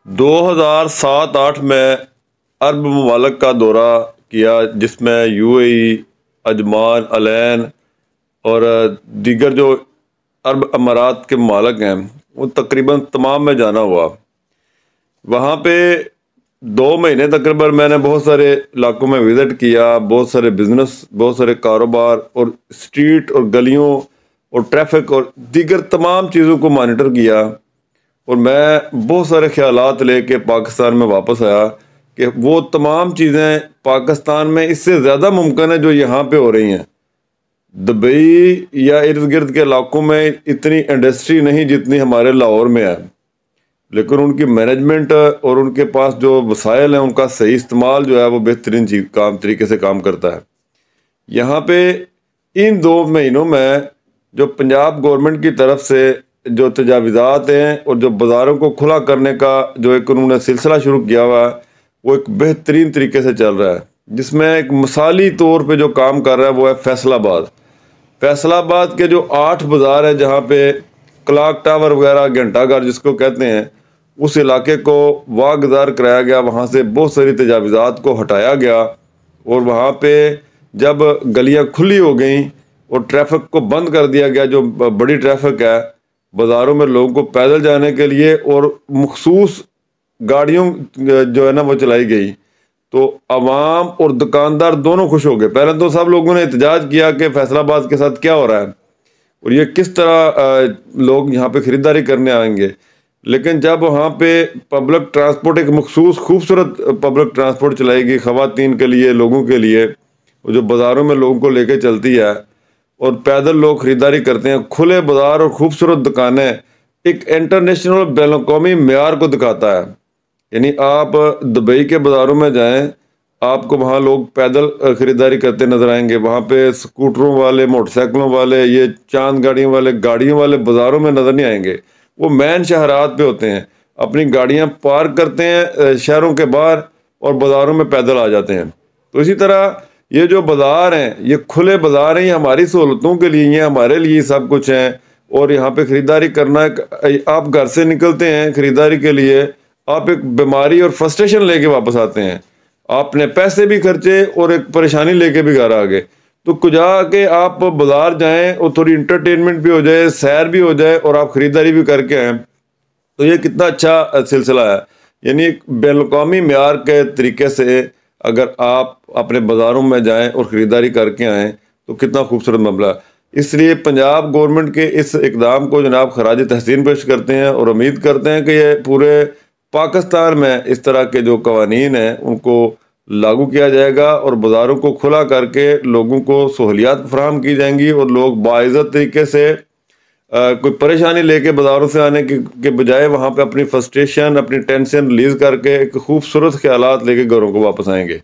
2007-8 میں عرب ممالک کا دورہ کیا، جس میں UAE، عجمان، علین اور دیگر جو عرب امارات کے ممالک ہیں وہ تقریباً تمام میں جانا ہوا۔ وہاں پہ 2 مہینے تقریباً میں نے بہت سارے علاقوں میں وزٹ کیا، بہت سارے بزنس، بہت سارے کاروبار اور اسٹریٹ اور گلیوں اور ٹریفک اور دیگر تمام چیزوں کو مانیٹر کیا، اور میں بہت سارے خیالات لے کے پاکستان میں واپس آیا کہ وہ تمام چیزیں پاکستان میں اس سے زیادہ ممکن ہے جو یہاں پہ ہو رہی ہیں۔ دبئی یا ارد گرد کے علاقوں میں اتنی انڈسٹری نہیں جتنی ہمارے لاہور میں ہے، لیکن ان کی مینجمنٹ اور ان کے پاس جو وسائل ہیں ان کا صحیح استعمال جو ہے وہ بہترین طریقے سے کام کرتا ہے۔ یہاں پہ ان 2 مہینوں میں جو پنجاب گورنمنٹ کی طرف سے جو تجاویزات ہیں اور جو بازاروں کو کھلا کرنے کا جو ایک انہوں نے سلسلہ شروع کیا ہوا ہے وہ ایک بہترین طریقے سے چل رہا ہے، جس میں ایک مثالی طور پہ جو کام کر رہا ہے وہ ہے فیصل آباد کے جو 8 بازار ہیں جہاں پہ کلاک ٹاور وغیرہ، گھنٹہ گھر جس کو کہتے ہیں، اس علاقے کو واگزار کرایا گیا، وہاں سے بہت ساری تجاویزات کو ہٹایا گیا، اور وہاں پہ جب گلیاں کھلی ہو گئیں اور ٹریفک کو بند کر دیا گیا، جو بڑی ٹریفک ہے بازاروں میں لوگوں کو پیدل جانے کے لیے، اور مخصوص گاڑیوں جو ہے نا وہ چلائی گئی، تو عوام اور دکاندار دونوں خوش ہو گئے۔ پہلے تو سب لوگوں نے احتجاج کیا کہ فیصل آباد کے ساتھ کیا ہو رہا ہے اور یہ کس طرح لوگ یہاں پہ خریداری کرنے آئیں گے، لیکن جب وہاں پہ پبلک ٹرانسپورٹ، ایک مخصوص خوبصورت پبلک ٹرانسپورٹ چلائی گئی خواتین کے لیے، لوگوں کے لیے، جو بازاروں میں لوگوں کو لے کے چلتی ہے اور پیدل لوگ خریداری کرتے ہیں، کھلے بازار اور خوبصورت دکانیں ایک انٹرنیشنل بین الاقوامی معیار کو دکھاتا ہے۔ یعنی آپ دبئی کے بازاروں میں جائیں، آپ کو وہاں لوگ پیدل خریداری کرتے نظر آئیں گے، وہاں پہ سکوٹروں والے، موٹر سائیکلوں والے، یہ چاند گاڑیوں والے بازاروں میں نظر نہیں آئیں گے۔ وہ مین شہرات پہ ہوتے ہیں، اپنی گاڑیاں پارک کرتے ہیں شہروں کے باہر اور بازاروں میں پیدل آ جاتے ہیں۔ تو اسی طرح یہ جو بازار ہیں، یہ کھلے بازار ہیں، یہ ہماری سہولتوں کے لیے ہیں، ہمارے لیے سب کچھ ہیں، اور یہاں پہ خریداری کرنا، آپ گھر سے نکلتے ہیں خریداری کے لیے، آپ ایک بیماری اور فرسٹریشن لے کے واپس آتے ہیں، آپ نے پیسے بھی خرچے اور ایک پریشانی لے کے بھی گھر آ گئے۔ تو کجا کہ آپ بازار جائیں اور تھوڑی انٹرٹینمنٹ بھی ہو جائے، سیر بھی ہو جائے، اور آپ خریداری بھی کر کے آئیں، تو یہ کتنا اچھا سلسلہ ہے۔ یعنی ایک بین الاقوامی معیار کے طریقے سے اگر آپ اپنے بازاروں میں جائیں اور خریداری کر کے آئیں تو کتنا خوبصورت معاملہ ہے۔ اس لیے پنجاب گورنمنٹ کے اس اقدام کو جناب خراج تحسین پیش کرتے ہیں، اور امید کرتے ہیں کہ یہ پورے پاکستان میں اس طرح کے جو قوانین ہیں ان کو لاگو کیا جائے گا، اور بازاروں کو کھلا کر کے لوگوں کو سہولیات فراہم کی جائیں گی، اور لوگ باعزت طریقے سے کوئی پریشانی لے کے بازاروں سے آنے کے بجائے وہاں پہ اپنی فرسٹریشن، اپنی ٹینشن ریلیز کر کے ایک خوبصورت خیالات لے کے گھروں کو واپس آئیں گے۔